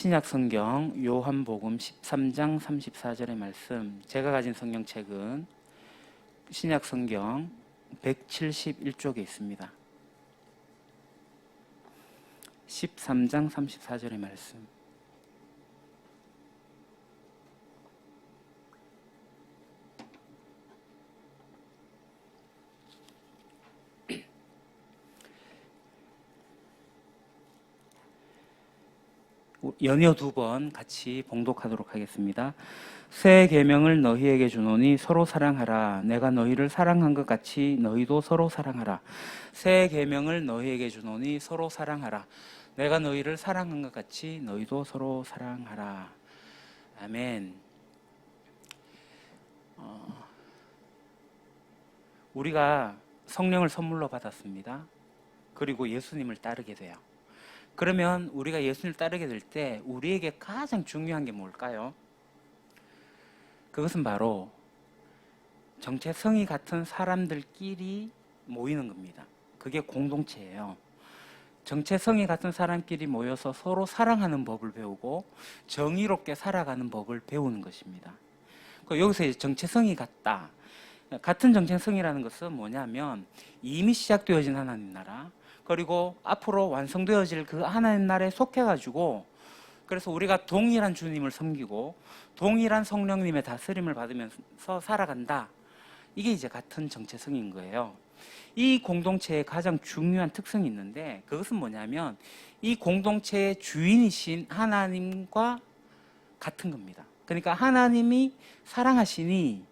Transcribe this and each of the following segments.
신약 성경 요한복음 13장 34절의 말씀, 제가 가진 성경책은 신약 성경 171쪽에 있습니다. 13장 34절의 말씀. 연이어 2번 같이 봉독하도록 하겠습니다. 새 계명을 너희에게 주노니 서로 사랑하라. 내가 너희를 사랑한 것 같이 너희도 서로 사랑하라. 새 계명을 너희에게 주노니 서로 사랑하라. 내가 너희를 사랑한 것 같이 너희도 서로 사랑하라. 아멘. 우리가 성령을 선물로 받았습니다. 그리고 예수님을 따르게 돼요. 그러면 우리가 예수님을 따르게 될 때 우리에게 가장 중요한 게 뭘까요? 그것은 바로 정체성이 같은 사람들끼리 모이는 겁니다. 그게 공동체예요. 정체성이 같은 사람끼리 모여서 서로 사랑하는 법을 배우고 정의롭게 살아가는 법을 배우는 것입니다. 여기서 이제 정체성이 같다. 같은 정체성이라는 것은 뭐냐면 이미 시작되어진 하나님 나라, 그리고 앞으로 완성되어질 그 하나님 나라에 속해가지고, 그래서 우리가 동일한 주님을 섬기고 동일한 성령님의 다스림을 받으면서 살아간다. 이게 이제 같은 정체성인 거예요. 이 공동체의 가장 중요한 특성이 있는데, 그것은 뭐냐면 이 공동체의 주인이신 하나님과 같은 겁니다. 그러니까 하나님이 사랑하시니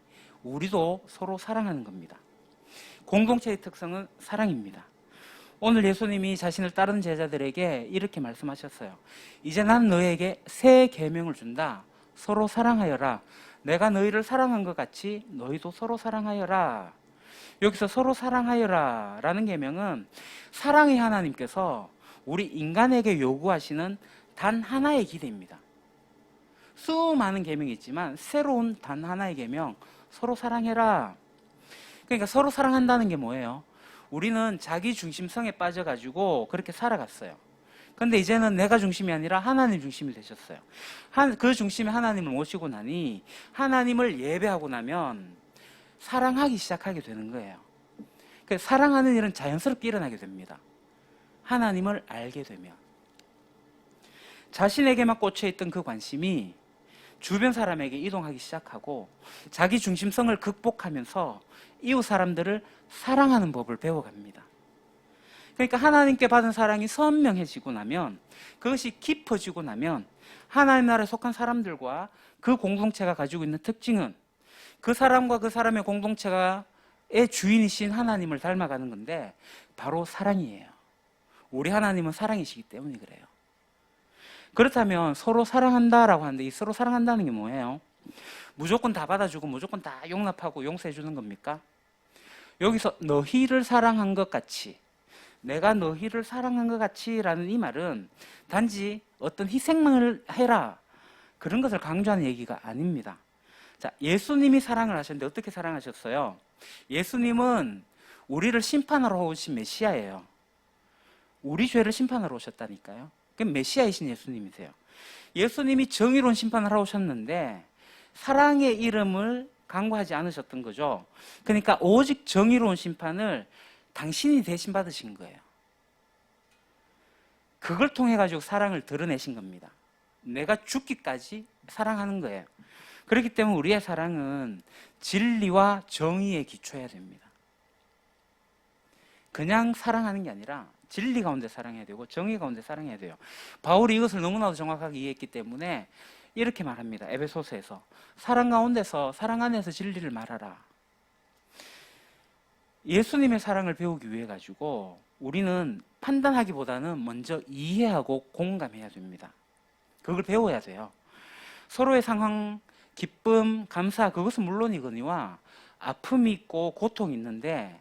우리도 서로 사랑하는 겁니다. 공동체의 특성은 사랑입니다. 오늘 예수님이 자신을 따르는 제자들에게 이렇게 말씀하셨어요. 이제 난 너에게 새 계명을 준다. 서로 사랑하여라. 내가 너희를 사랑한 것 같이 너희도 서로 사랑하여라. 여기서 서로 사랑하여라 라는 계명은 사랑의 하나님께서 우리 인간에게 요구하시는 단 하나의 기대입니다. 수많은 계명이 있지만 새로운 단 하나의 계명, 서로 사랑해라. 그러니까 서로 사랑한다는 게 뭐예요? 우리는 자기 중심성에 빠져가지고 그렇게 살아갔어요. 근데 이제는 내가 중심이 아니라 하나님 중심이 되셨어요. 그 중심에 하나님을 모시고 나니 하나님을 예배하고 나면 사랑하기 시작하게 되는 거예요. 그래서 사랑하는 일은 자연스럽게 일어나게 됩니다. 하나님을 알게 되면. 자신에게만 꽂혀있던 그 관심이 주변 사람에게 이동하기 시작하고 자기 중심성을 극복하면서 이웃 사람들을 사랑하는 법을 배워갑니다. 그러니까 하나님께 받은 사랑이 선명해지고 나면, 그것이 깊어지고 나면 하나님 나라에 속한 사람들과 그 공동체가 가지고 있는 특징은 그 사람과 그 사람의 공동체가의 주인이신 하나님을 닮아가는 건데 바로 사랑이에요. 우리 하나님은 사랑이시기 때문에 그래요. 그렇다면 서로 사랑한다라고 하는데 이 서로 사랑한다는 게 뭐예요? 무조건 다 받아주고 무조건 다 용납하고 용서해 주는 겁니까? 여기서 너희를 사랑한 것 같이, 내가 너희를 사랑한 것 같이 라는 이 말은 단지 어떤 희생을 해라 그런 것을 강조하는 얘기가 아닙니다. 자, 예수님이 사랑을 하셨는데 어떻게 사랑하셨어요? 예수님은 우리를 심판하러 오신 메시아예요. 우리 죄를 심판하러 오셨다니까요. 그럼 메시아이신 예수님이세요. 예수님이 정의로운 심판을 하러 오셨는데 사랑의 이름을 강구하지 않으셨던 거죠. 그러니까 오직 정의로운 심판을 당신이 대신 받으신 거예요. 그걸 통해 가지고 사랑을 드러내신 겁니다. 내가 죽기까지 사랑하는 거예요. 그렇기 때문에 우리의 사랑은 진리와 정의에 기초해야 됩니다. 그냥 사랑하는 게 아니라 진리 가운데 사랑해야 되고 정의 가운데 사랑해야 돼요. 바울이 이것을 너무나도 정확하게 이해했기 때문에 이렇게 말합니다. 에베소서에서 사랑 가운데서, 사랑 안에서 진리를 말하라. 예수님의 사랑을 배우기 위해 가지고 우리는 판단하기보다는 먼저 이해하고 공감해야 됩니다. 그걸 배워야 돼요. 서로의 상황, 기쁨, 감사, 그것은 물론이거니와 아픔이 있고 고통이 있는데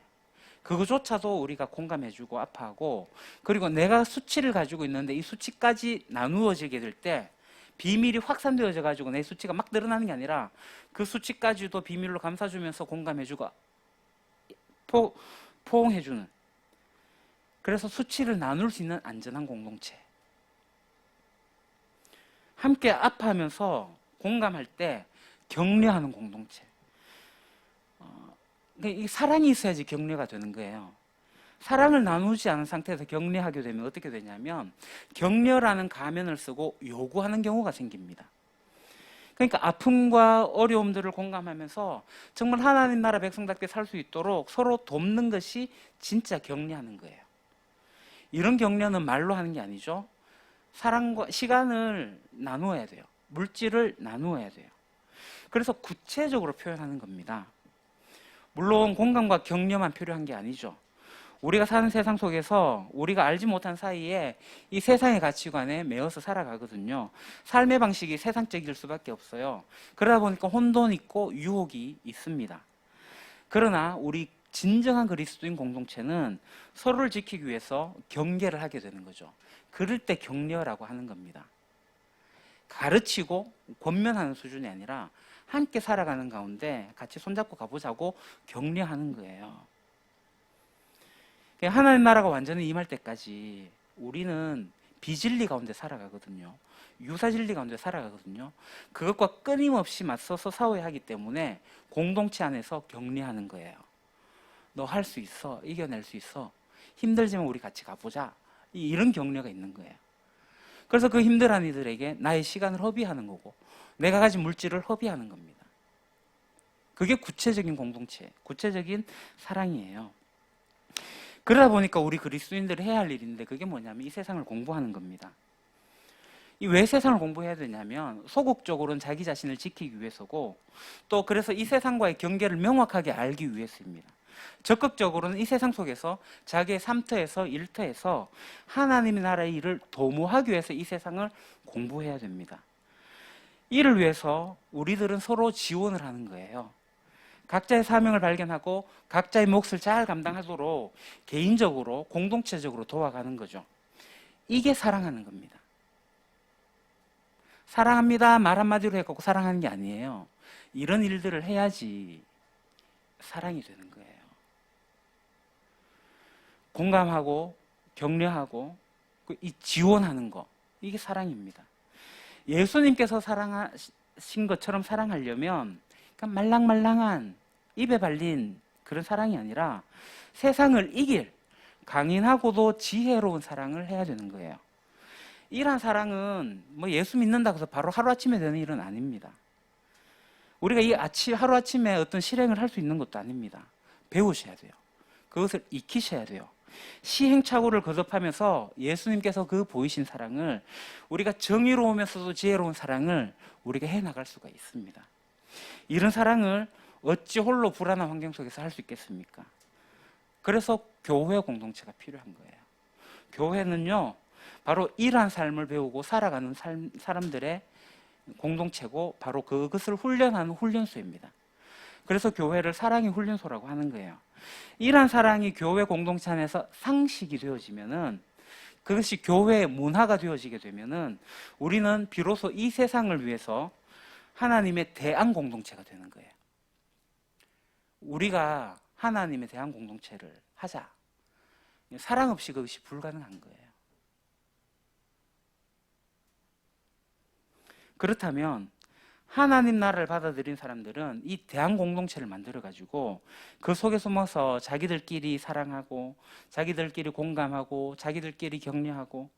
그거조차도 우리가 공감해주고 아파하고, 그리고 내가 수치를 가지고 있는데 이 수치까지 나누어지게 될 때 비밀이 확산되어져 가지고 내 수치가 막 드러나는 게 아니라 그 수치까지도 비밀로 감싸주면서 공감해주고 포옹해주는, 그래서 수치를 나눌 수 있는 안전한 공동체. 함께 아파하면서 공감할 때 격려하는 공동체. 이 사랑이 있어야지 격려가 되는 거예요. 사랑을 나누지 않은 상태에서 격려하게 되면 어떻게 되냐면 격려라는 가면을 쓰고 요구하는 경우가 생깁니다. 그러니까 아픔과 어려움들을 공감하면서 정말 하나님 나라 백성답게 살 수 있도록 서로 돕는 것이 진짜 격려하는 거예요. 이런 격려는 말로 하는 게 아니죠. 사랑과 시간을 나누어야 돼요. 물질을 나누어야 돼요. 그래서 구체적으로 표현하는 겁니다. 물론 공감과 격려만 필요한 게 아니죠. 우리가 사는 세상 속에서 우리가 알지 못한 사이에 이 세상의 가치관에 매여서 살아가거든요. 삶의 방식이 세상적일 수밖에 없어요. 그러다 보니까 혼돈 있고 유혹이 있습니다. 그러나 우리 진정한 그리스도인 공동체는 서로를 지키기 위해서 경계를 하게 되는 거죠. 그럴 때 격려라고 하는 겁니다. 가르치고 권면하는 수준이 아니라 함께 살아가는 가운데 같이 손잡고 가보자고 격려하는 거예요. 하나님 나라가 완전히 임할 때까지 우리는 비진리 가운데 살아가거든요. 유사진리 가운데 살아가거든요. 그것과 끊임없이 맞서서 싸워야 하기 때문에 공동체 안에서 격려하는 거예요. 너 할 수 있어. 이겨낼 수 있어. 힘들지만 우리 같이 가보자. 이런 격려가 있는 거예요. 그래서 그 힘들한 이들에게 나의 시간을 허비하는 거고 내가 가진 물질을 허비하는 겁니다. 그게 구체적인 공동체, 구체적인 사랑이에요. 그러다 보니까 우리 그리스도인들이 해야 할 일인데 그게 뭐냐면 이 세상을 공부하는 겁니다. 왜 세상을 공부해야 되냐면 소극적으로는 자기 자신을 지키기 위해서고 또 그래서 이 세상과의 경계를 명확하게 알기 위해서입니다. 적극적으로는 이 세상 속에서 자기의 삶터에서 일터에서 하나님의 나라의 일을 도모하기 위해서 이 세상을 공부해야 됩니다. 이를 위해서 우리들은 서로 지원을 하는 거예요. 각자의 사명을 발견하고 각자의 몫을 잘 감당하도록 개인적으로 공동체적으로 도와가는 거죠. 이게 사랑하는 겁니다. 사랑합니다 말 한마디로 해갖고 사랑하는 게 아니에요. 이런 일들을 해야지 사랑이 되는 거예요. 공감하고 격려하고 이 지원하는 거, 이게 사랑입니다. 예수님께서 사랑하신 것처럼 사랑하려면 말랑말랑한 입에 발린 그런 사랑이 아니라 세상을 이길 강인하고도 지혜로운 사랑을 해야 되는 거예요. 이러한 사랑은 예수 믿는다고 해서 바로 하루아침에 되는 일은 아닙니다. 우리가 하루아침에 어떤 실행을 할 수 있는 것도 아닙니다. 배우셔야 돼요. 그것을 익히셔야 돼요. 시행착오를 거듭하면서 예수님께서 그 보이신 사랑을 우리가 정의로우면서도 지혜로운 사랑을 우리가 해나갈 수가 있습니다. 이런 사랑을 어찌 홀로 불안한 환경 속에서 할 수 있겠습니까? 그래서 교회 공동체가 필요한 거예요. 교회는요, 바로 이러한 삶을 배우고 살아가는 사람들의 공동체고 바로 그것을 훈련하는 훈련소입니다. 그래서 교회를 사랑의 훈련소라고 하는 거예요. 이러한 사랑이 교회 공동체 안에서 상식이 되어지면은 그것이 교회의 문화가 되어지게 되면은 우리는 비로소 이 세상을 위해서 하나님의 대안 공동체가 되는 거예요. 우리가 하나님의 대안 공동체를 하자. 사랑 없이 그것이 불가능한 거예요. 그렇다면 하나님 나라를 받아들인 사람들은 이 대안 공동체를 만들어가지고 그 속에 숨어서 자기들끼리 사랑하고 자기들끼리 공감하고 자기들끼리 격려하고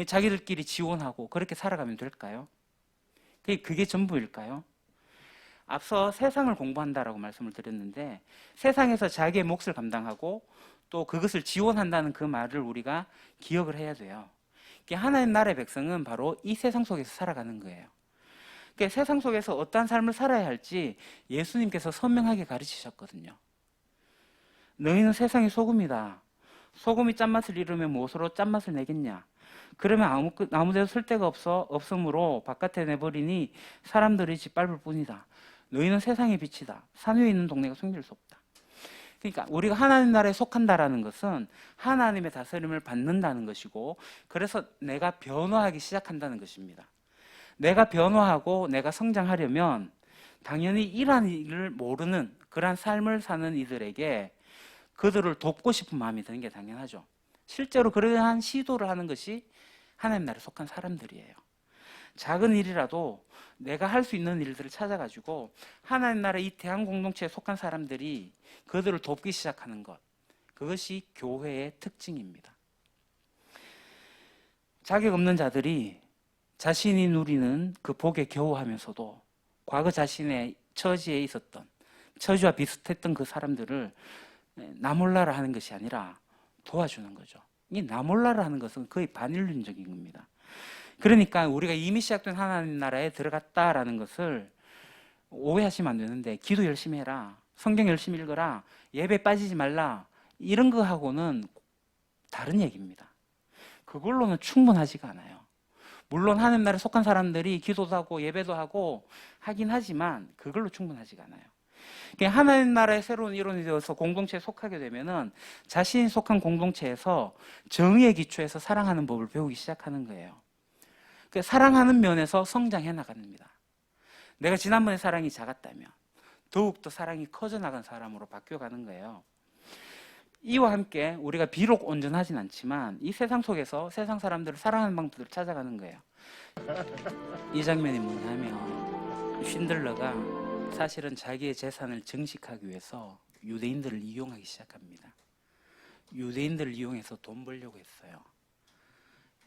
자기들끼리 지원하고 그렇게 살아가면 될까요? 그게 전부일까요? 앞서 세상을 공부한다라고 말씀을 드렸는데 세상에서 자기의 몫을 감당하고 또 그것을 지원한다는 그 말을 우리가 기억을 해야 돼요. 하나님 나라의 백성은 바로 이 세상 속에서 살아가는 거예요. 세상 속에서 어떠한 삶을 살아야 할지 예수님께서 선명하게 가르치셨거든요. 너희는 세상의 소금이다. 소금이 짠맛을 잃으면 무엇으로 짠맛을 내겠냐? 그러면 아무 데도 쓸 데가 없으므로 바깥에 내버리니 사람들이 짓밟을 뿐이다. 너희는 세상의 빛이다. 산 위에 있는 동네가 숨길 수 없다. 그러니까 우리가 하나님 나라에 속한다라는 것은 하나님의 다스림을 받는다는 것이고 그래서 내가 변화하기 시작한다는 것입니다. 내가 변화하고 내가 성장하려면 당연히 이러한 일을 모르는 그러한 삶을 사는 이들에게 그들을 돕고 싶은 마음이 드는 게 당연하죠. 실제로 그러한 시도를 하는 것이 하나님 나라에 속한 사람들이에요. 작은 일이라도 내가 할 수 있는 일들을 찾아가지고 하나님 나라 이 대한 공동체에 속한 사람들이 그들을 돕기 시작하는 것, 그것이 교회의 특징입니다. 자격 없는 자들이 자신이 누리는 그 복에 겨워하면서도 과거 자신의 처지에 있었던, 처지와 비슷했던 그 사람들을 나 몰라라 하는 것이 아니라 도와주는 거죠. 이 나 몰라라 하는 것은 거의 반인륜적인 겁니다. 그러니까 우리가 이미 시작된 하나님 나라에 들어갔다라는 것을 오해하시면 안 되는데, 기도 열심히 해라, 성경 열심히 읽어라, 예배 빠지지 말라, 이런 거하고는 다른 얘기입니다. 그걸로는 충분하지가 않아요. 물론 하나님 나라에 속한 사람들이 기도도 하고 예배도 하고 하긴 하지만 그걸로 충분하지가 않아요. 하나님 나라의 새로운 일원이 되어서 공동체에 속하게 되면은 자신이 속한 공동체에서 정의의 기초에서 사랑하는 법을 배우기 시작하는 거예요. 사랑하는 면에서 성장해 나갑니다. 내가 지난번에 사랑이 작았다면 더욱더 사랑이 커져 나간 사람으로 바뀌어가는 거예요. 이와 함께 우리가 비록 온전하진 않지만 이 세상 속에서 세상 사람들을 사랑하는 방법들을 찾아가는 거예요. 이 장면이 뭐냐면, 쉰들러가 사실은 자기의 재산을 증식하기 위해서 유대인들을 이용하기 시작합니다. 유대인들을 이용해서 돈 벌려고 했어요.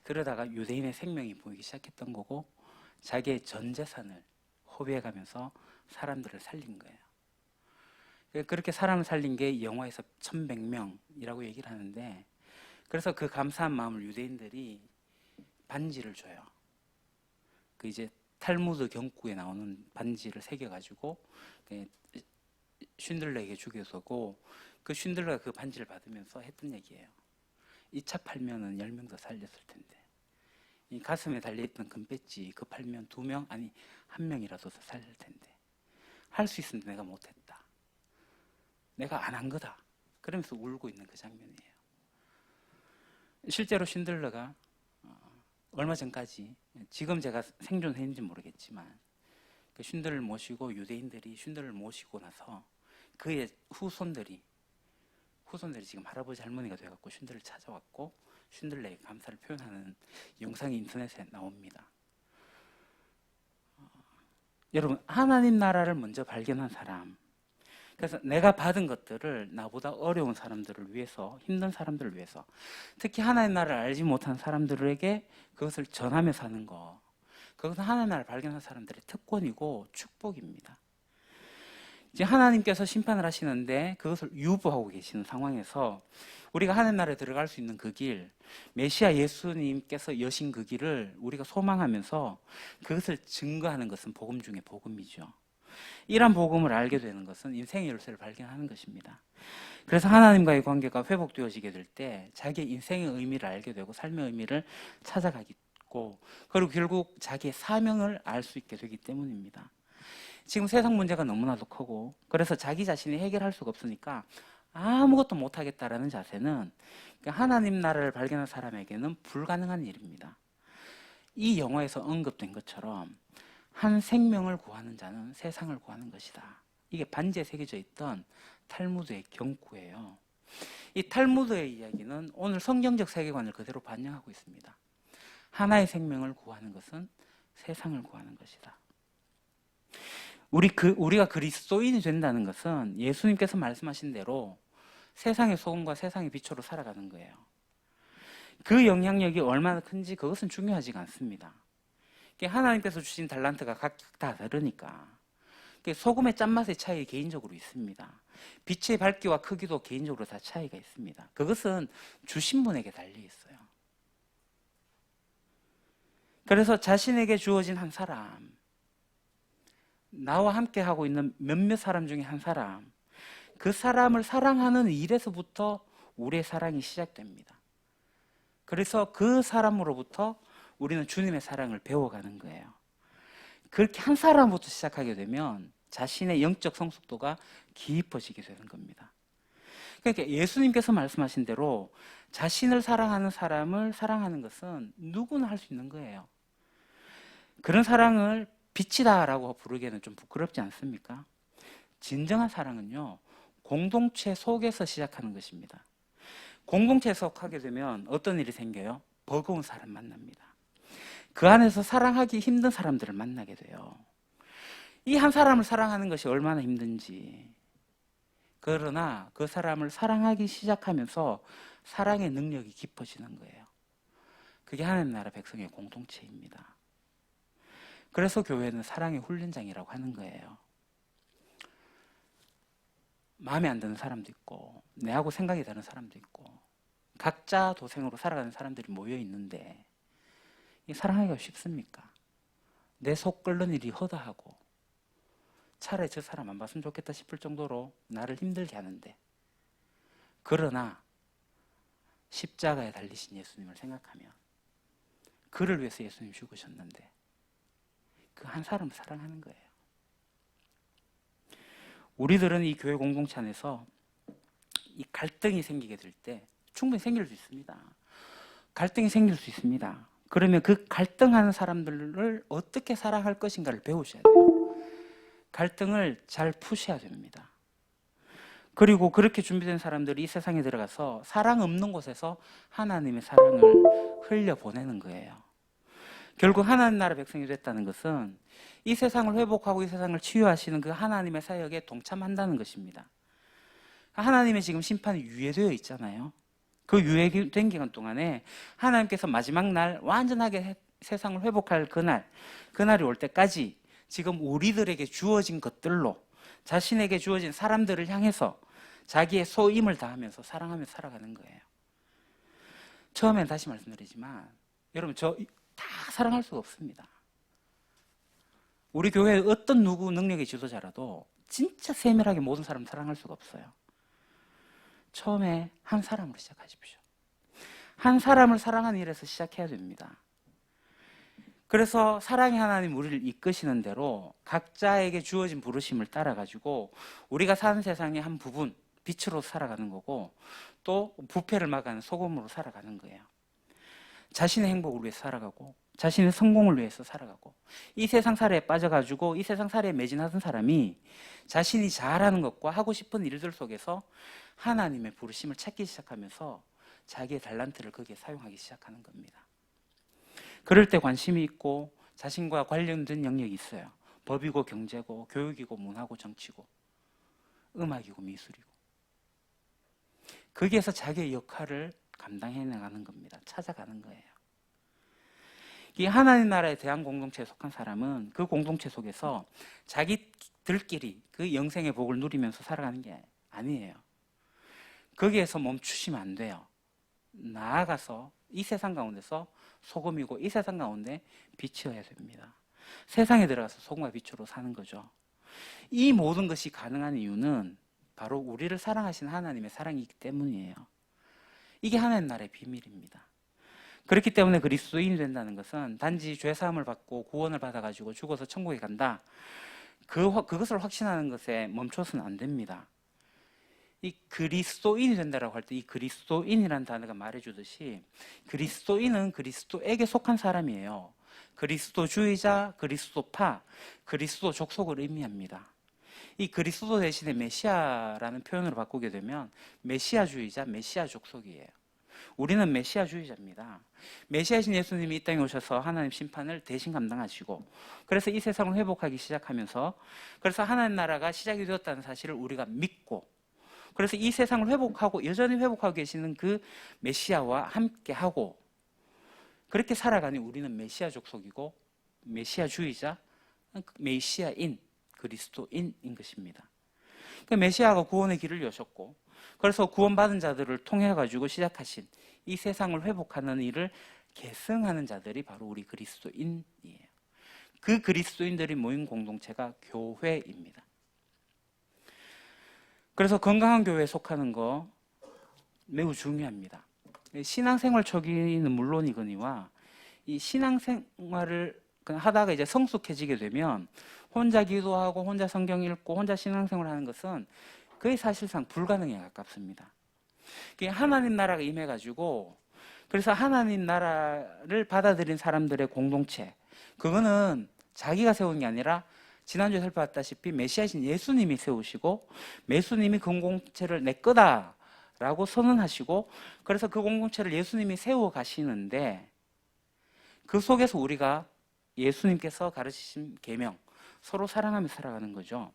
그러다가 유대인의 생명이 보이기 시작했던 거고, 자기의 전 재산을 허비해가면서 사람들을 살린 거예요. 그렇게 사람을 살린 게 영화에서 1100명이라고 얘기를 하는데, 그래서 그 감사한 마음을 유대인들이 반지를 줘요. 그 이제 탈무드 경구에 나오는 반지를 새겨가지고 쉰들러에게 주겨서고, 그 쉰들러가 그 반지를 받으면서 했던 얘기예요. 이 차 팔면은 10명 더 살렸을 텐데, 이 가슴에 달려있던 금배지 그 팔면 2명, 아니 1명이라도 더 살릴 텐데, 할 수 있었는데 내가 못했다, 내가 안 한 거다, 그러면서 울고 있는 그 장면이에요. 실제로 쉰들러가 얼마 전까지, 지금 제가 생존했는지 모르겠지만, 그 쉰들을 모시고 유대인들이 쉰들을 모시고 나서 그의 후손들이 지금 할아버지 할머니가 돼갖고 쉰들을 찾아왔고 쉰들에게 감사를 표현하는 영상이 인터넷에 나옵니다. 여러분, 하나님 나라를 먼저 발견한 사람, 그래서 내가 받은 것들을 나보다 어려운 사람들을 위해서, 힘든 사람들을 위해서, 특히 하나님 나라를 알지 못한 사람들에게 그것을 전하며 사는 거, 그것은 하나님 나라를 발견한 사람들의 특권이고 축복입니다. 이제 하나님께서 심판을 하시는데 그것을 유보하고 계시는 상황에서 우리가 하나님 나라에 들어갈 수 있는 그 길, 메시아 예수님께서 여신 그 길을 우리가 소망하면서 그것을 증거하는 것은 복음 중에 복음이죠. 이런 복음을 알게 되는 것은 인생의 열쇠를 발견하는 것입니다. 그래서 하나님과의 관계가 회복되어지게 될 때 자기의 인생의 의미를 알게 되고 삶의 의미를 찾아가고, 그리고 결국 자기의 사명을 알 수 있게 되기 때문입니다. 지금 세상 문제가 너무나도 크고, 그래서 자기 자신이 해결할 수가 없으니까 아무것도 못하겠다라는 자세는 하나님 나라를 발견한 사람에게는 불가능한 일입니다. 이 영화에서 언급된 것처럼 한 생명을 구하는 자는 세상을 구하는 것이다. 이게 반지에 새겨져 있던 탈무드의 경구예요. 이 탈무드의 이야기는 오늘 성경적 세계관을 그대로 반영하고 있습니다. 하나의 생명을 구하는 것은 세상을 구하는 것이다. 우리가 그리스도인이 된다는 것은 예수님께서 말씀하신 대로 세상의 소금과 세상의 빛으로 살아가는 거예요. 그 영향력이 얼마나 큰지 그것은 중요하지가 않습니다. 하나님께서 주신 달란트가 각각 다 다르니까. 소금의 짠맛의 차이 개인적으로 있습니다. 빛의 밝기와 크기도 개인적으로 다 차이가 있습니다. 그것은 주신 분에게 달려 있어요. 그래서 자신에게 주어진 한 사람, 나와 함께 하고 있는 몇몇 사람 중에 한 사람, 그 사람을 사랑하는 일에서부터 우리의 사랑이 시작됩니다. 그래서 그 사람으로부터 우리는 주님의 사랑을 배워가는 거예요. 그렇게 한 사람부터 시작하게 되면 자신의 영적 성숙도가 깊어지게 되는 겁니다. 그러니까 예수님께서 말씀하신 대로 자신을 사랑하는 사람을 사랑하는 것은 누구나 할 수 있는 거예요. 그런 사랑을 빛이다라고 부르기에는 좀 부끄럽지 않습니까? 진정한 사랑은요, 공동체 속에서 시작하는 것입니다. 공동체에 속하게 되면 어떤 일이 생겨요? 버거운 사람 만납니다. 그 안에서 사랑하기 힘든 사람들을 만나게 돼요. 이 한 사람을 사랑하는 것이 얼마나 힘든지. 그러나 그 사람을 사랑하기 시작하면서 사랑의 능력이 깊어지는 거예요. 그게 하나님 나라 백성의 공동체입니다. 그래서 교회는 사랑의 훈련장이라고 하는 거예요. 마음에 안 드는 사람도 있고 내하고 생각이 다른 사람도 있고 각자 도생으로 살아가는 사람들이 모여 있는데 사랑하기가 쉽습니까? 내 속 끓는 일이 허다하고 차라리 저 사람 안 봤으면 좋겠다 싶을 정도로 나를 힘들게 하는데, 그러나 십자가에 달리신 예수님을 생각하면 그를 위해서 예수님 죽으셨는데 그 한 사람을 사랑하는 거예요. 우리들은 이 교회 공동체 안에서 이 갈등이 생기게 될 때 충분히 생길 수 있습니다. 갈등이 생길 수 있습니다. 그러면 그 갈등하는 사람들을 어떻게 사랑할 것인가를 배우셔야 돼요. 갈등을 잘 푸셔야 됩니다. 그리고 그렇게 준비된 사람들이 이 세상에 들어가서 사랑 없는 곳에서 하나님의 사랑을 흘려보내는 거예요. 결국 하나님 나라 백성이 됐다는 것은 이 세상을 회복하고 이 세상을 치유하시는 그 하나님의 사역에 동참한다는 것입니다. 하나님의 지금 심판이 유예되어 있잖아요. 그 유예된 기간 동안에 하나님께서 마지막 날 완전하게 세상을 회복할 그날이 올 때까지 지금 우리들에게 주어진 것들로 자신에게 주어진 사람들을 향해서 자기의 소임을 다하면서 사랑하며 살아가는 거예요. 처음엔 다시 말씀드리지만 여러분, 저 다 사랑할 수가 없습니다. 우리 교회의 어떤 누구 능력의 지도자라도 진짜 세밀하게 모든 사람을 사랑할 수가 없어요. 처음에 한 사람으로 시작하십시오. 한 사람을 사랑하는 일에서 시작해야 됩니다. 그래서 사랑의 하나님 우리를 이끄시는 대로 각자에게 주어진 부르심을 따라가지고 우리가 사는 세상의 한 부분, 빛으로 살아가는 거고 또 부패를 막아는 소금으로 살아가는 거예요. 자신의 행복을 위해서 살아가고 자신의 성공을 위해서 살아가고 이 세상 사례에 빠져가지고 이 세상 사례에 매진하던 사람이 자신이 잘하는 것과 하고 싶은 일들 속에서 하나님의 부르심을 찾기 시작하면서 자기의 달란트를 거기에 사용하기 시작하는 겁니다. 그럴 때 관심이 있고 자신과 관련된 영역이 있어요. 법이고 경제고 교육이고 문화고 정치고 음악이고 미술이고 거기에서 자기의 역할을 감당해 나가는 겁니다. 찾아가는 거예요. 이 하나님 나라의 대한 공동체에 속한 사람은 그 공동체 속에서 자기들끼리 그 영생의 복을 누리면서 살아가는 게 아니에요. 거기에서 멈추시면 안 돼요. 나아가서 이 세상 가운데서 소금이고 이 세상 가운데 빛이어야 됩니다. 세상에 들어가서 소금과 빛으로 사는 거죠. 이 모든 것이 가능한 이유는 바로 우리를 사랑하시는 하나님의 사랑이기 때문이에요. 이게 하나님 나라의 비밀입니다. 그렇기 때문에 그리스도인이 된다는 것은 단지 죄사함을 받고 구원을 받아가지고 죽어서 천국에 간다, 그것을 확신하는 것에 멈춰서는 안 됩니다. 이 그리스도인이 된다라고 할 때 이 그리스도인이라는 단어가 말해주듯이 그리스도인은 그리스도에게 속한 사람이에요. 그리스도주의자, 그리스도파, 그리스도 족속을 의미합니다. 이 그리스도 대신에 메시아라는 표현으로 바꾸게 되면 메시아주의자, 메시아 족속이에요. 우리는 메시아주의자입니다. 메시아신 예수님이 이 땅에 오셔서 하나님 심판을 대신 감당하시고 그래서 이 세상을 회복하기 시작하면서 그래서 하나님 나라가 시작이 되었다는 사실을 우리가 믿고 그래서 이 세상을 회복하고 여전히 회복하고 계시는 그 메시아와 함께하고 그렇게 살아가니 우리는 메시아 족속이고 메시아주의자, 메시아인, 그리스도인인 것입니다. 그 메시아가 구원의 길을 여셨고 그래서 구원받은 자들을 통해 가지고 시작하신 이 세상을 회복하는 일을 계승하는 자들이 바로 우리 그리스도인이에요. 그 그리스도인들이 모인 공동체가 교회입니다. 그래서 건강한 교회에 속하는 거 매우 중요합니다. 신앙생활 초기는 물론이거니와 이 신앙생활을 하다가 이제 성숙해지게 되면 혼자 기도하고 혼자 성경 읽고 혼자 신앙생활하는 것은 거의 사실상 불가능에 가깝습니다. 하나님 나라가 임해가지고 그래서 하나님 나라를 받아들인 사람들의 공동체, 그거는 자기가 세운 게 아니라 지난주에 살펴봤다시피 메시아신 예수님이 세우시고 예수님이 그 공동체를 내 거다라고 선언하시고 그래서 그 공동체를 예수님이 세워 가시는데 그 속에서 우리가 예수님께서 가르치신 계명, 서로 사랑하며 살아가는 거죠.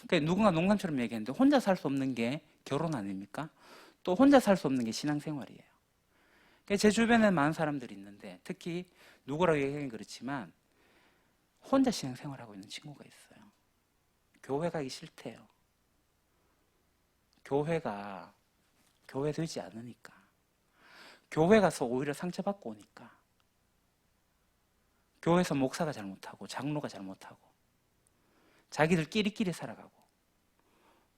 그러니까 누군가 농담처럼 얘기했는데 혼자 살 수 없는 게 결혼 아닙니까? 또 혼자 살 수 없는 게 신앙생활이에요. 그러니까 제 주변에 많은 사람들이 있는데 특히 누구라고 얘기하긴 그렇지만 혼자 신앙생활하고 있는 친구가 있어요. 교회 가기 싫대요. 교회가 교회 되지 않으니까. 교회 가서 오히려 상처받고 오니까. 교회에서 목사가 잘못하고 장로가 잘못하고 자기들 끼리끼리 살아가고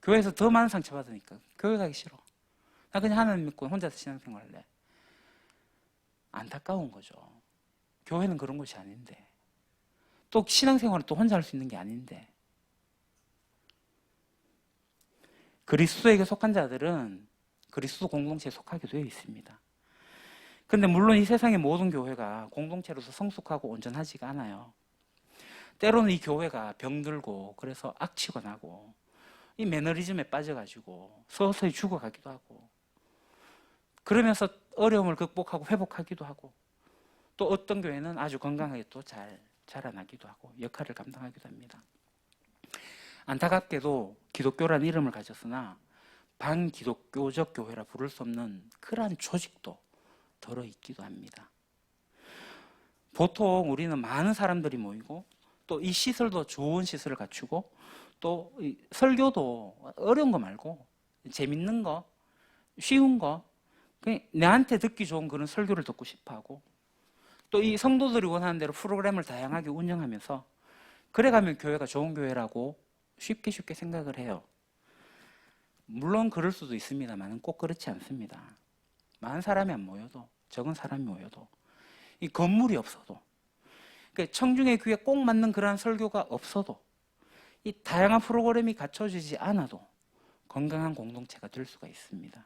교회에서 더 많은 상처받으니까 교회 가기 싫어. 나 그냥 하나님 믿고 혼자서 신앙생활 할래. 안타까운 거죠. 교회는 그런 곳이 아닌데 또 신앙생활은 또 혼자 할 수 있는 게 아닌데 그리스도에게 속한 자들은 그리스도 공동체에 속하게 되어 있습니다. 근데 물론 이 세상의 모든 교회가 공동체로서 성숙하고 온전하지가 않아요. 때로는 이 교회가 병들고 그래서 악취가 나고 이 매너리즘에 빠져가지고 서서히 죽어가기도 하고 그러면서 어려움을 극복하고 회복하기도 하고 또 어떤 교회는 아주 건강하게 또 잘 자라나기도 하고 역할을 감당하기도 합니다. 안타깝게도 기독교라는 이름을 가졌으나 반기독교적 교회라 부를 수 없는 그러한 조직도 들어있기도 합니다. 보통 우리는 많은 사람들이 모이고 또 이 시설도 좋은 시설을 갖추고 또 설교도 어려운 거 말고 재밌는 거, 쉬운 거, 그냥 내한테 듣기 좋은 그런 설교를 듣고 싶어 하고 또 이 성도들이 원하는 대로 프로그램을 다양하게 운영하면서 그래가면 교회가 좋은 교회라고 쉽게 생각을 해요. 물론 그럴 수도 있습니다만 꼭 그렇지 않습니다. 많은 사람이 안 모여도 적은 사람이 모여도 이 건물이 없어도 그러니까 청중의 귀에 꼭 맞는 그러한 설교가 없어도 이 다양한 프로그램이 갖춰지지 않아도 건강한 공동체가 될 수가 있습니다.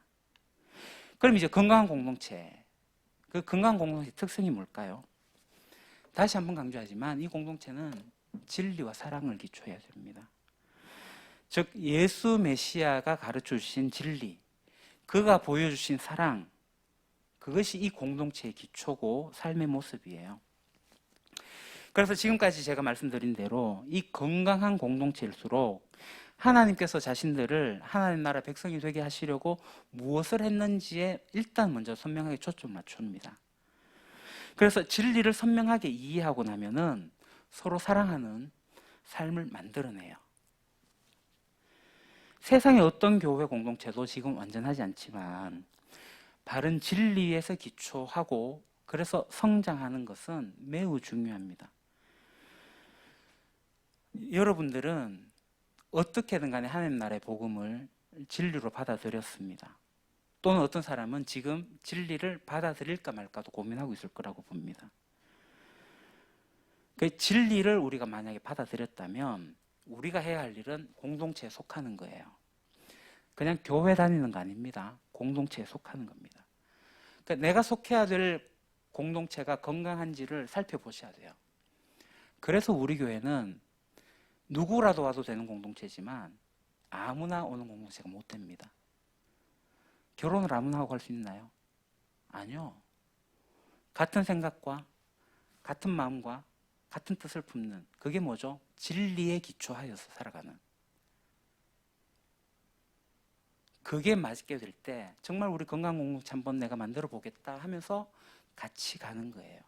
그럼 이제 건강한 공동체, 그 건강한 공동체 특성이 뭘까요? 다시 한번 강조하지만 이 공동체는 진리와 사랑을 기초해야 됩니다. 즉 예수 메시아가 가르쳐 주신 진리, 그가 보여주신 사랑, 그것이 이 공동체의 기초고 삶의 모습이에요. 그래서 지금까지 제가 말씀드린 대로 이 건강한 공동체일수록 하나님께서 자신들을 하나님 나라 백성이 되게 하시려고 무엇을 했는지에 일단 먼저 선명하게 초점을 맞춥니다. 그래서 진리를 선명하게 이해하고 나면은 서로 사랑하는 삶을 만들어내요. 세상의 어떤 교회 공동체도 지금 완전하지 않지만 바른 진리에서 기초하고 그래서 성장하는 것은 매우 중요합니다. 여러분들은 어떻게든 간에 하나님 나라의 복음을 진리로 받아들였습니다. 또는 어떤 사람은 지금 진리를 받아들일까 말까도 고민하고 있을 거라고 봅니다. 그 진리를 우리가 만약에 받아들였다면 우리가 해야 할 일은 공동체에 속하는 거예요. 그냥 교회 다니는 거 아닙니다. 공동체에 속하는 겁니다. 그러니까 내가 속해야 될 공동체가 건강한지를 살펴보셔야 돼요. 그래서 우리 교회는 누구라도 와도 되는 공동체지만 아무나 오는 공동체가 못 됩니다. 결혼을 아무나 하고 갈 수 있나요? 아니요. 같은 생각과 같은 마음과 같은 뜻을 품는 그게 뭐죠? 진리에 기초하여서 살아가는 그게 맞게 될 때 정말 우리 건강 공동체 한번 내가 만들어 보겠다 하면서 같이 가는 거예요.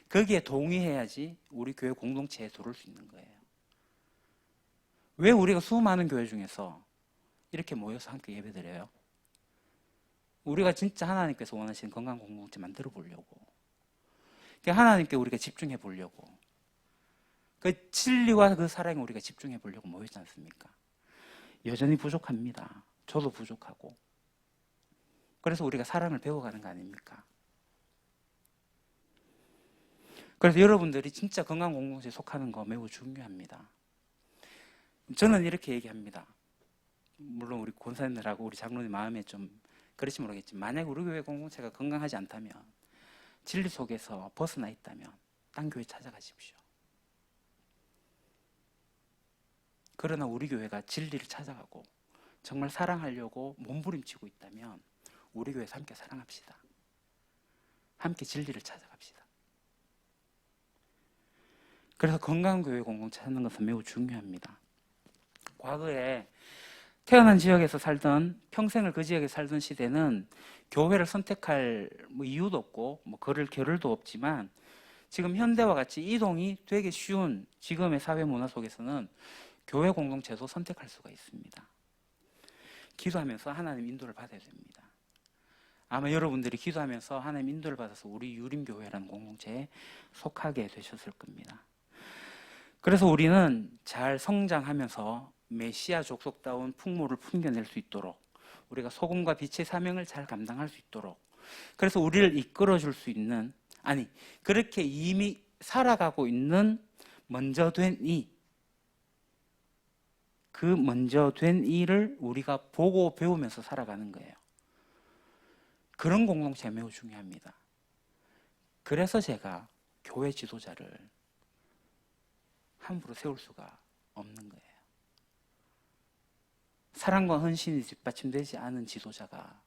거기에 동의해야지 우리 교회 공동체에 들어올 수 있는 거예요. 왜 우리가 수많은 교회 중에서 이렇게 모여서 함께 예배드려요? 우리가 진짜 하나님께서 원하시는 건강 공동체 만들어 보려고 하나님께 우리가 집중해 보려고 그 진리와 그 사랑에 우리가 집중해 보려고 모이지 않습니까? 여전히 부족합니다. 저도 부족하고 그래서 우리가 사랑을 배워가는 거 아닙니까? 그래서 여러분들이 진짜 건강 공동체에 속하는 거 매우 중요합니다. 저는 이렇게 얘기합니다. 물론 우리 권사님들하고 우리 장로님 마음에 좀 그렇지 모르겠지만 만약 우리 교회 공동체가 건강하지 않다면 진리 속에서 벗어나 있다면 딴 교회 찾아가십시오. 그러나 우리 교회가 진리를 찾아가고 정말 사랑하려고 몸부림치고 있다면 우리 교회에서 함께 사랑합시다. 함께 진리를 찾아갑시다. 그래서 건강한 교회 공동체 찾는 것은 매우 중요합니다. 과거에 태어난 지역에서 살던, 평생을 그 지역에 살던 시대는 교회를 선택할 이유도 없고 걸을 겨를도 없지만, 지금 현대와 같이 이동이 되게 쉬운 지금의 사회 문화 속에서는 교회 공동체도 선택할 수가 있습니다. 기도하면서 하나님 인도를 받아야 됩니다. 아마 여러분들이 기도하면서 하나님 인도를 받아서 우리 유림교회라는 공동체에 속하게 되셨을 겁니다. 그래서 우리는 잘 성장하면서 메시아 족속다운 풍모를 풍겨낼 수 있도록, 우리가 소금과 빛의 사명을 잘 감당할 수 있도록, 그래서 우리를 이끌어 줄 수 있는, 아니 그렇게 이미 살아가고 있는 먼저 된 이, 그 먼저 된 일을 우리가 보고 배우면서 살아가는 거예요. 그런 공동체가 매우 중요합니다. 그래서 제가 교회 지도자를 함부로 세울 수가 없는 거예요. 사랑과 헌신이 뒷받침되지 않은 지도자가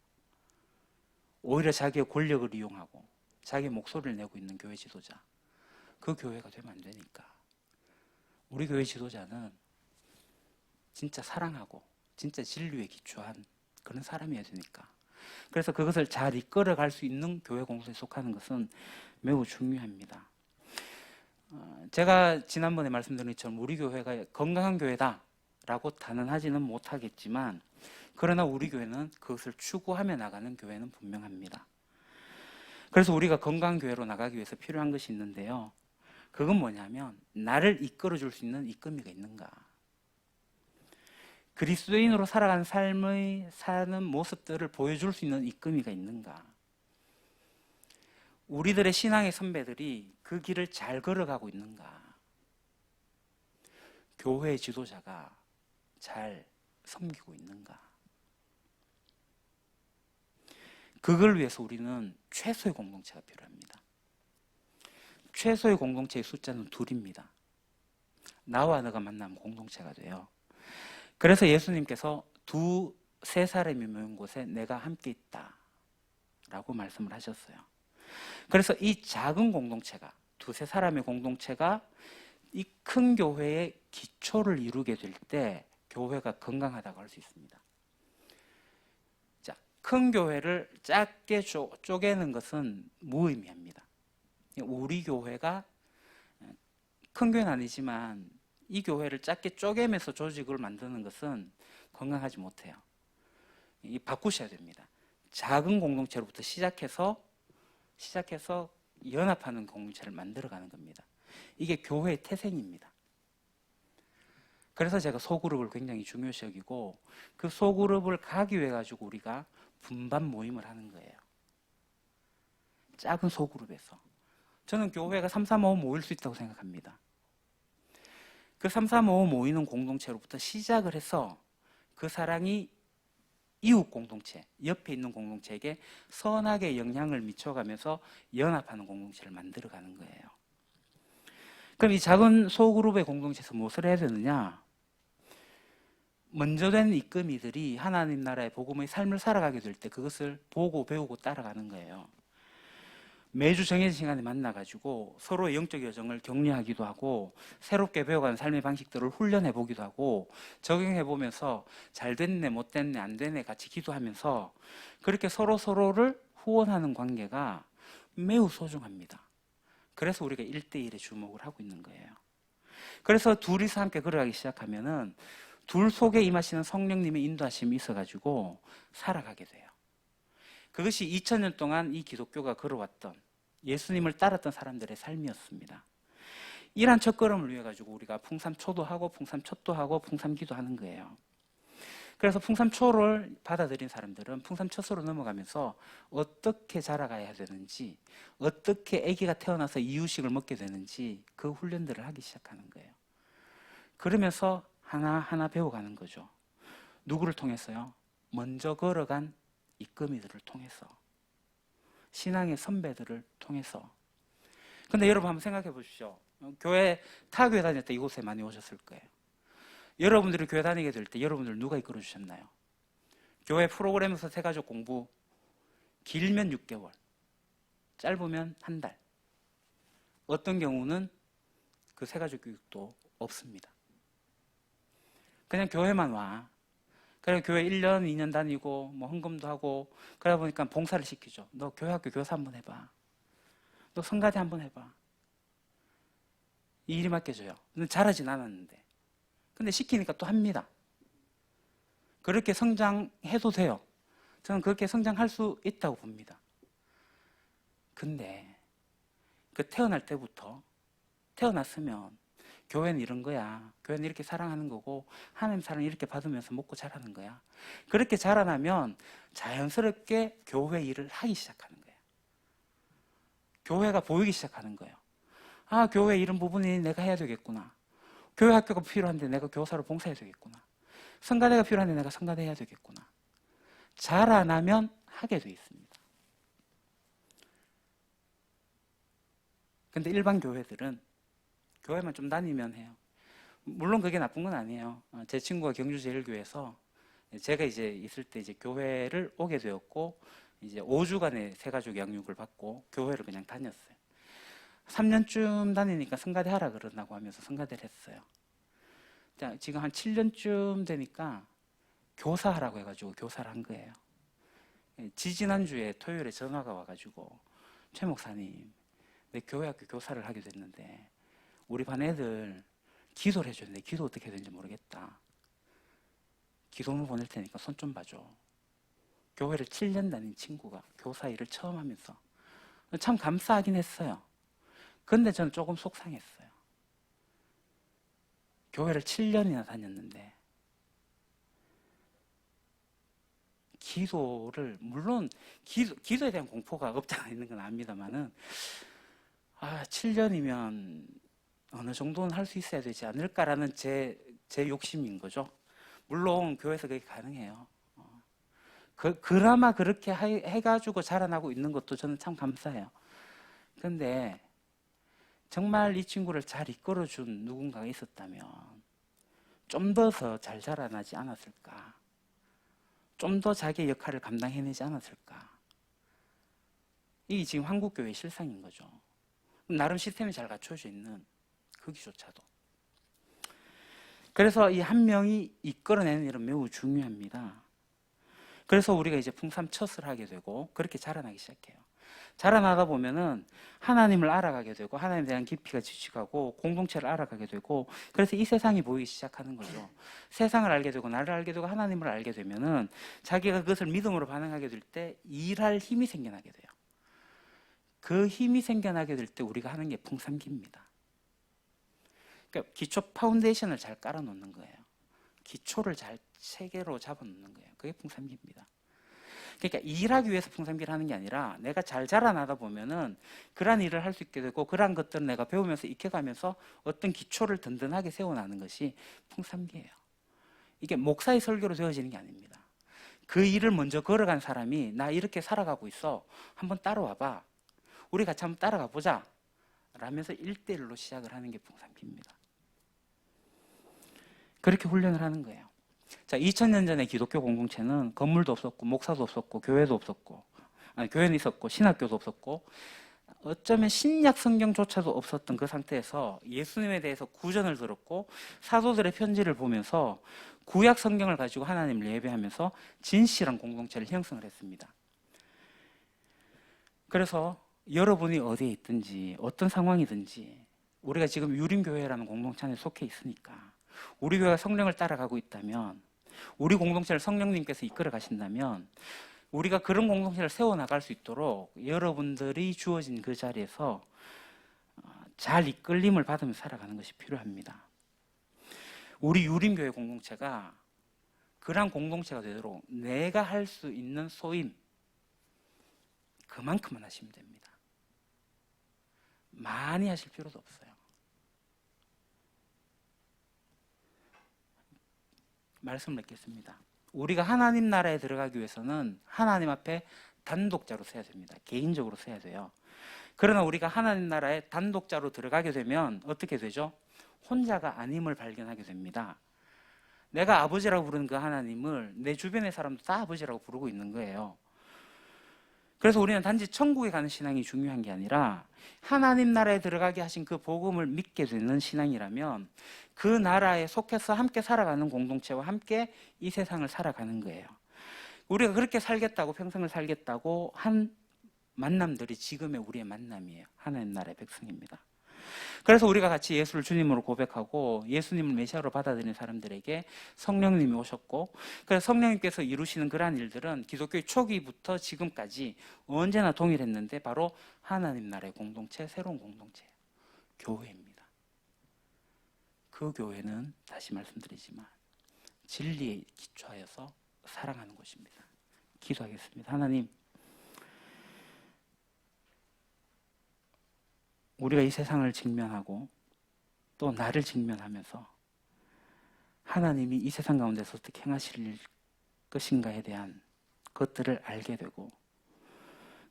오히려 자기의 권력을 이용하고 자기의 목소리를 내고 있는 교회 지도자, 그 교회가 되면 안 되니까 우리 교회 지도자는 진짜 사랑하고 진짜 진리에 기초한 그런 사람이어야 되니까, 그래서 그것을 잘 이끌어갈 수 있는 교회 공동체에 속하는 것은 매우 중요합니다. 제가 지난번에 말씀드린 것처럼 우리 교회가 건강한 교회다 라고 단언하지는 못하겠지만, 그러나 우리 교회는 그것을 추구하며 나가는 교회는 분명합니다. 그래서 우리가 건강한 교회로 나가기 위해서 필요한 것이 있는데요, 그건 뭐냐면 나를 이끌어 줄 수 있는 이끌미가 있는가, 그리스도인으로 살아가는 삶의 사는 모습들을 보여줄 수 있는 이끌미가 있는가, 우리들의 신앙의 선배들이 그 길을 잘 걸어가고 있는가, 교회의 지도자가 잘 섬기고 있는가. 그걸 위해서 우리는 최소의 공동체가 필요합니다. 최소의 공동체의 숫자는 둘입니다. 나와 너가 만나면 공동체가 돼요. 그래서 예수님께서 2-3사람이 모인 곳에 내가 함께 있다 라고 말씀을 하셨어요. 그래서 이 작은 공동체가, 2-3사람의 공동체가 이 큰 교회의 기초를 이루게 될 때 교회가 건강하다고 할 수 있습니다. 자, 큰 교회를 작게 쪼개는 것은 무의미합니다. 우리 교회가 큰 교회는 아니지만 이 교회를 작게 쪼개면서 조직을 만드는 것은 건강하지 못해요. 바꾸셔야 됩니다. 작은 공동체로부터 시작해서 연합하는 공동체를 만들어가는 겁니다. 이게 교회의 태생입니다. 그래서 제가 소그룹을 굉장히 중요시 여기고, 그 소그룹을 가기 위해 가지고 우리가 분반 모임을 하는 거예요. 작은 소그룹에서. 저는 교회가 3-3-5 모일 수 있다고 생각합니다. 그 3-3-5 모이는 공동체로부터 시작을 해서 그 사랑이 이웃 공동체, 옆에 있는 공동체에게 선하게 영향을 미쳐가면서 연합하는 공동체를 만들어가는 거예요. 그럼 이 작은 소그룹의 공동체에서 무엇을 해야 되느냐? 먼저 된 이끌미들이 하나님 나라의 복음의 삶을 살아가게 될 때 그것을 보고 배우고 따라가는 거예요. 매주 정해진 시간에 만나가지고 서로의 영적 여정을 격려하기도 하고, 새롭게 배워가는 삶의 방식들을 훈련해 보기도 하고, 적용해 보면서 잘 됐네, 못 됐네, 안 되네 같이 기도하면서 그렇게 서로를 후원하는 관계가 매우 소중합니다. 그래서 우리가 1대1에 주목을 하고 있는 거예요. 그래서 둘이서 함께 걸어가기 시작하면은 둘 속에 임하시는 성령님의 인도하심이 있어가지고 살아가게 돼요. 그것이 2000년 동안 이 기독교가 걸어왔던, 예수님을 따랐던 사람들의 삶이었습니다. 이러한 첫걸음을 위해 가지고 우리가 풍삼초도 하고 풍삼첫도 하고 풍삼기도 하는 거예요. 그래서 풍삼초를 받아들인 사람들은 풍삼첫으로 넘어가면서 어떻게 자라가야 되는지, 어떻게 아기가 태어나서 이유식을 먹게 되는지 그 훈련들을 하기 시작하는 거예요. 그러면서 하나하나 배워가는 거죠. 누구를 통해서요? 먼저 걸어간 이끌미들을 통해서, 신앙의 선배들을 통해서. 근데 여러분 한번 생각해 보십시오. 타교회 다닐 때 이곳에 많이 오셨을 거예요. 여러분들이 교회 다니게 될 때 여러분들 누가 이끌어 주셨나요? 교회 프로그램에서 새가족 공부, 길면 6개월, 짧으면 한 달, 어떤 경우는 그 새가족 교육도 없습니다. 그냥 교회만 와. 그래 교회 1년, 2년 다니고 뭐 헌금도 하고 그러다 보니까 봉사를 시키죠. 너 교회학교 교사 한번 해봐. 너 성가대 한번 해봐. 이 일이 맡겨져요. 근데 잘하진 않았는데. 근데 시키니까 또 합니다. 그렇게 성장해도 돼요. 저는 그렇게 성장할 수 있다고 봅니다. 근데 그 태어날 때부터 태어났으면 교회는 이런 거야. 교회는 이렇게 사랑하는 거고 하나님 사랑 이렇게 받으면서 먹고 자라는 거야. 그렇게 자라나면 자연스럽게 교회 일을 하기 시작하는 거예요. 교회가 보이기 시작하는 거예요. 아, 교회 이런 부분이 내가 해야 되겠구나. 교회 학교가 필요한데 내가 교사로 봉사해야 되겠구나. 성가대가 필요한데 내가 성가대 해야 되겠구나. 자라나면 하게 돼 있습니다. 근데 일반 교회들은 교회만 좀 다니면 해요. 물론 그게 나쁜 건 아니에요. 제 친구가 경주제일교회에서 제가 이제 있을 때 이제 교회를 오게 되었고 이제 5주간의 새가족 양육을 받고 교회를 그냥 다녔어요. 3년쯤 다니니까 성가대 하라 그러나고 하면서 성가대를 했어요. 자, 지금 한 7년쯤 되니까 교사하라고 해가지고 교사를 한 거예요. 지지난주에 토요일에 전화가 와가지고 최 목사님, 내 교회학교 교사를 하게 됐는데 우리 반 애들 기도를 해줬는데 기도 어떻게 해야 되는지 모르겠다. 기도문 보낼 테니까 손 좀 봐줘. 교회를 7년 다닌 친구가 교사 일을 처음 하면서 참 감사하긴 했어요. 근데 저는 조금 속상했어요. 교회를 7년이나 다녔는데 기도를 물론 기도에 대한 공포가 없지 않아 있는 건 압니다만은 7년이면 어느 정도는 할 수 있어야 되지 않을까라는 제 욕심인 거죠. 물론 교회에서 그게 가능해요. 그나마 그렇게 해가지고 자라나고 있는 것도 저는 참 감사해요. 근데 정말 이 친구를 잘 이끌어준 누군가가 있었다면 좀 더 잘 자라나지 않았을까? 좀 더 자기의 역할을 감당해내지 않았을까? 이게 지금 한국교회의 실상인 거죠. 나름 시스템이 잘 갖춰져 있는 거기조차도. 그래서 이 한 명이 이끌어내는 일은 매우 중요합니다. 그래서 우리가 이제 풍삼처스를 하게 되고 그렇게 자라나기 시작해요. 자라나다 보면은 하나님을 알아가게 되고 하나님에 대한 깊이가 지식하고 공동체를 알아가게 되고 그래서 이 세상이 보이기 시작하는 거죠. 세상을 알게 되고 나를 알게 되고 하나님을 알게 되면은 자기가 그것을 믿음으로 반응하게 될 때 일할 힘이 생겨나게 돼요. 그 힘이 생겨나게 될 때 우리가 하는 게 풍삼기입니다. 그러니까 기초 파운데이션을 잘 깔아놓는 거예요. 기초를 잘 체계로 잡아놓는 거예요. 그게 풍삼기입니다. 그러니까 일하기 위해서 풍삼기를 하는 게 아니라 내가 잘 자라나다 보면은 그러한 일을 할 수 있게 되고 그러한 것들을 내가 배우면서 익혀가면서 어떤 기초를 든든하게 세워나가는 것이 풍삼기예요. 이게 목사의 설교로 되어지는 게 아닙니다. 그 일을 먼저 걸어간 사람이 나 이렇게 살아가고 있어. 한번 따라와봐. 우리 같이 한번 따라가 보자. 라면서 1대1로 시작을 하는 게 풍삼기입니다. 그렇게 훈련을 하는 거예요. 자, 2000년 전에 기독교 공동체는 건물도 없었고 목사도 없었고 교회도 없었고 교회는 있었고 신학교도 없었고 어쩌면 신약 성경조차도 없었던 그 상태에서 예수님에 대해서 구전을 들었고 사도들의 편지를 보면서 구약 성경을 가지고 하나님을 예배하면서 진실한 공동체를 형성을 했습니다. 그래서 여러분이 어디에 있든지 어떤 상황이든지 우리가 지금 유림교회라는 공동체 안에 속해 있으니까 우리 교회가 성령을 따라가고 있다면 우리 공동체를 성령님께서 이끌어 가신다면 우리가 그런 공동체를 세워나갈 수 있도록 여러분들이 주어진 그 자리에서 잘 이끌림을 받으면서 살아가는 것이 필요합니다. 우리 유림교회 공동체가 그런 공동체가 되도록 내가 할 수 있는 소임 그만큼만 하시면 됩니다. 많이 하실 필요도 없어요. 말씀을 맺겠습니다. 우리가 하나님 나라에 들어가기 위해서는 하나님 앞에 단독자로 서야 됩니다. 개인적으로 서야 돼요. 그러나 우리가 하나님 나라에 단독자로 들어가게 되면 어떻게 되죠? 혼자가 아님을 발견하게 됩니다. 내가 아버지라고 부르는 그 하나님을 내 주변의 사람도 다 아버지라고 부르고 있는 거예요. 그래서 우리는 단지 천국에 가는 신앙이 중요한 게 아니라 하나님 나라에 들어가게 하신 그 복음을 믿게 되는 신앙이라면 그 나라에 속해서 함께 살아가는 공동체와 함께 이 세상을 살아가는 거예요. 우리가 그렇게 살겠다고, 평생을 살겠다고 한 만남들이 지금의 우리의 만남이에요. 하나님 나라의 백성입니다. 그래서 우리가 같이 예수를 주님으로 고백하고 예수님을 메시아로 받아들인 사람들에게 성령님이 오셨고, 그래서 성령님께서 이루시는 그러한 일들은 기독교의 초기부터 지금까지 언제나 동일했는데 바로 하나님 나라의 공동체, 새로운 공동체예요. 교회입니다. 그 교회는 다시 말씀드리지만 진리에 기초하여서 사랑하는 곳입니다. 기도하겠습니다. 하나님, 우리가 이 세상을 직면하고 또 나를 직면하면서 하나님이 이 세상 가운데서 어떻게 행하실 것인가에 대한 것들을 알게 되고,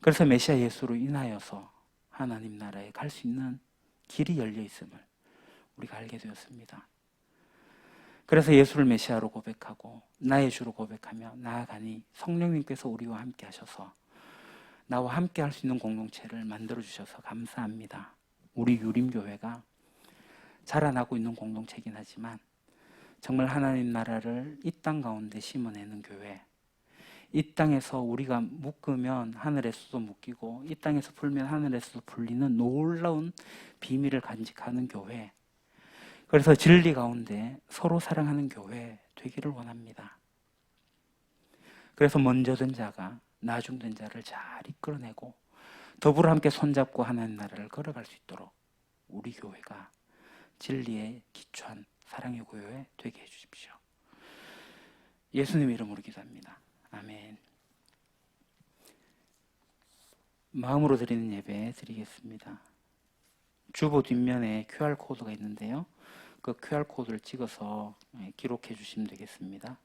그래서 메시아 예수로 인하여서 하나님 나라에 갈 수 있는 길이 열려 있음을 우리가 알게 되었습니다. 그래서 예수를 메시아로 고백하고 나의 주로 고백하며 나아가니 성령님께서 우리와 함께 하셔서 나와 함께 할 수 있는 공동체를 만들어 주셔서 감사합니다. 우리 유림교회가 자라나고 있는 공동체이긴 하지만 정말 하나님 나라를 이 땅 가운데 심어내는 교회, 이 땅에서 우리가 묶으면 하늘에서도 묶이고 이 땅에서 풀면 하늘에서도 풀리는 놀라운 비밀을 간직하는 교회, 그래서 진리 가운데 서로 사랑하는 교회 되기를 원합니다. 그래서 먼저 된 자가 나중된 자를 잘 이끌어내고 더불어 함께 손잡고 하나님 나라를 걸어갈 수 있도록 우리 교회가 진리에 기초한 사랑의 교회 되게 해주십시오. 예수님 이름으로 기도합니다. 아멘. 마음으로 드리는 예배 드리겠습니다. 주보 뒷면에 QR코드가 있는데요. 그 QR코드를 찍어서 기록해 주시면 되겠습니다.